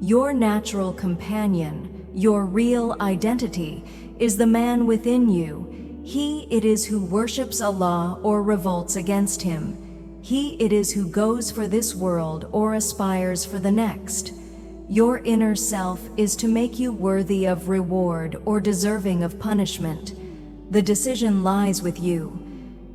Your natural companion, your real identity, is the man within you. He it is who worships Allah or revolts against him. He it is who goes for this world or aspires for the next. Your inner self is to make you worthy of reward or deserving of punishment. The decision lies with you.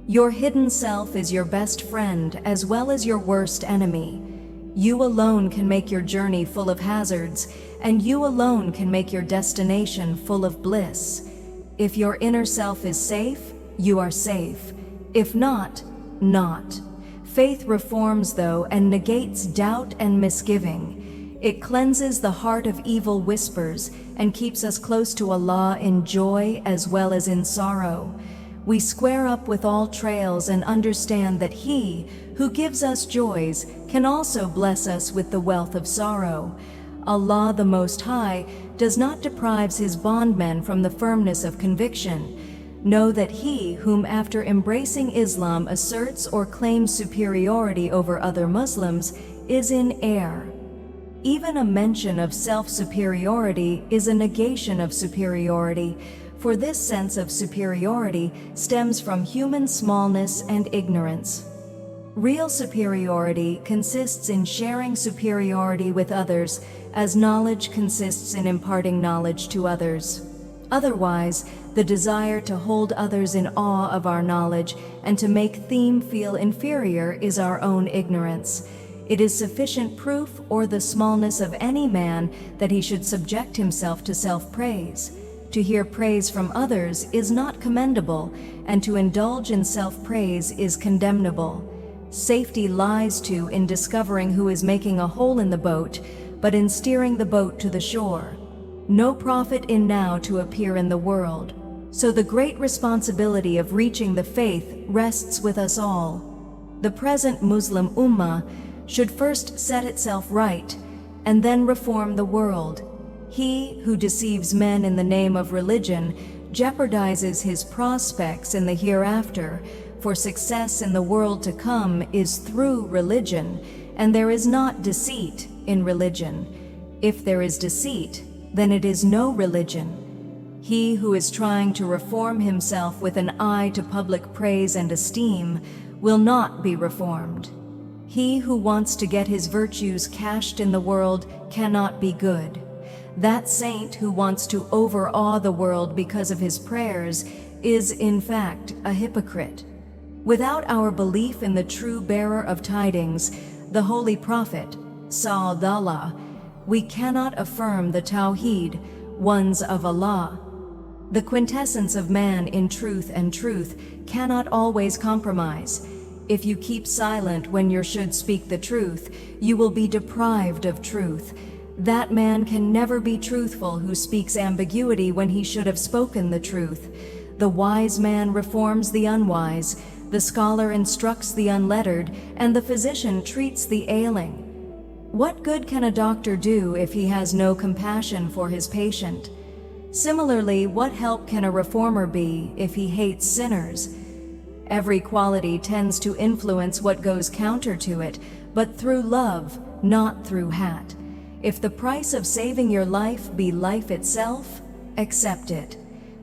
Your hidden self is your best friend as well as your worst enemy. You alone can make your journey full of hazards, and you alone can make your destination full of bliss. If your inner self is safe, you are safe. If not, not. Faith reforms, though, and negates doubt and misgiving. It cleanses the heart of evil whispers and keeps us close to Allah in joy as well as in sorrow. We square up with all trails and understand that He, who gives us joys, can also bless us with the wealth of sorrow. Allah the Most High does not deprive His bondmen from the firmness of conviction. Know that he whom after embracing Islam asserts or claims superiority over other Muslims is in error. Even a mention of self-superiority is a negation of superiority, for this sense of superiority stems from human smallness and ignorance. Real superiority consists in sharing superiority with others, as knowledge consists in imparting knowledge to others. Otherwise, the desire to hold others in awe of our knowledge and to make them feel inferior is our own ignorance. It is sufficient proof or the smallness of any man that he should subject himself to self-praise. To hear praise from others is not commendable, and to indulge in self-praise is condemnable. Safety lies too in discovering who is making a hole in the boat, but in steering the boat to the shore. No profit in now to appear in the world. So the great responsibility of reaching the faith rests with us all. The present Muslim Ummah should first set itself right, and then reform the world. He who deceives men in the name of religion jeopardizes his prospects in the hereafter, for success in the world to come is through religion, and there is not deceit in religion. If there is deceit, then it is no religion. He who is trying to reform himself with an eye to public praise and esteem will not be reformed. He who wants to get his virtues cashed in the world cannot be good. That saint who wants to overawe the world because of his prayers is, in fact, a hypocrite. Without our belief in the true bearer of tidings, the Holy Prophet, Sallallahu, we cannot affirm the Tawheed, ones of Allah. The quintessence of man in truth and truth cannot always compromise. If you keep silent when you should speak the truth, you will be deprived of truth. That man can never be truthful who speaks ambiguity when he should have spoken the truth. The wise man reforms the unwise, the scholar instructs the unlettered, and the physician treats the ailing. What good can a doctor do if he has no compassion for his patient? Similarly, what help can a reformer be if he hates sinners? Every quality tends to influence what goes counter to it, but through love, not through hat. If the price of saving your life be life itself, accept it.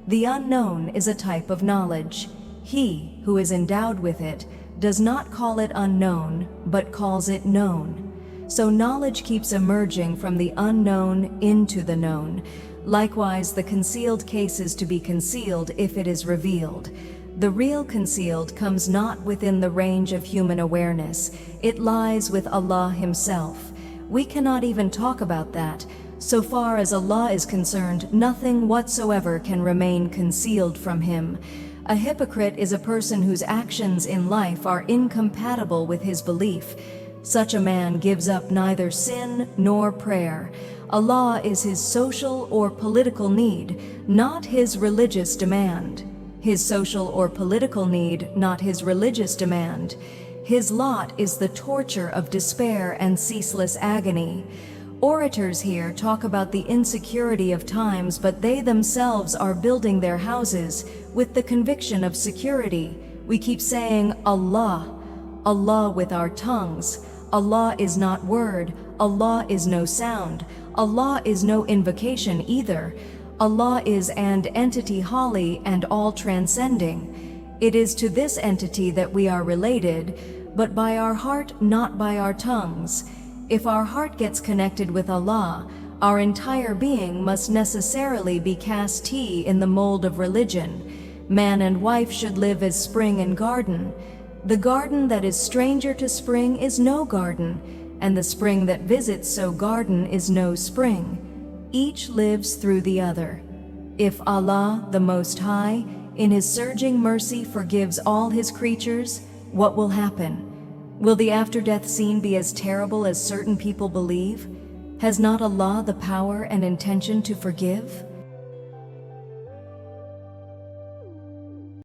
The unknown is a type of knowledge. He who is endowed with it does not call it unknown, but calls it known. So knowledge keeps emerging from the unknown into the known. Likewise, the concealed case is to be concealed if it is revealed. The real concealed comes not within the range of human awareness. It lies with Allah Himself. We cannot even talk about that. So far as Allah is concerned, nothing whatsoever can remain concealed from Him. A hypocrite is a person whose actions in life are incompatible with his belief. Such a man gives up neither sin nor prayer. Allah is his social or political need, not his religious demand. His social or political need, not his religious demand. His lot is the torture of despair and ceaseless agony. Orators here talk about the insecurity of times, but they themselves are building their houses with the conviction of security. We keep saying Allah, Allah with our tongues. Allah is not word, Allah is no sound. Allah is no invocation either. Allah is an entity holy and all-transcending. It is to this entity that we are related, but by our heart, not by our tongues. If our heart gets connected with Allah, our entire being must necessarily be cast in the mold of religion. Man and wife should live as spring and garden. The garden that is stranger to spring is no garden, and the spring that visits so garden is no spring. Each lives through the other. If Allah, the Most High, in His surging mercy forgives all His creatures, what will happen? Will the after-death scene be as terrible as certain people believe? Has not Allah the power and intention to forgive?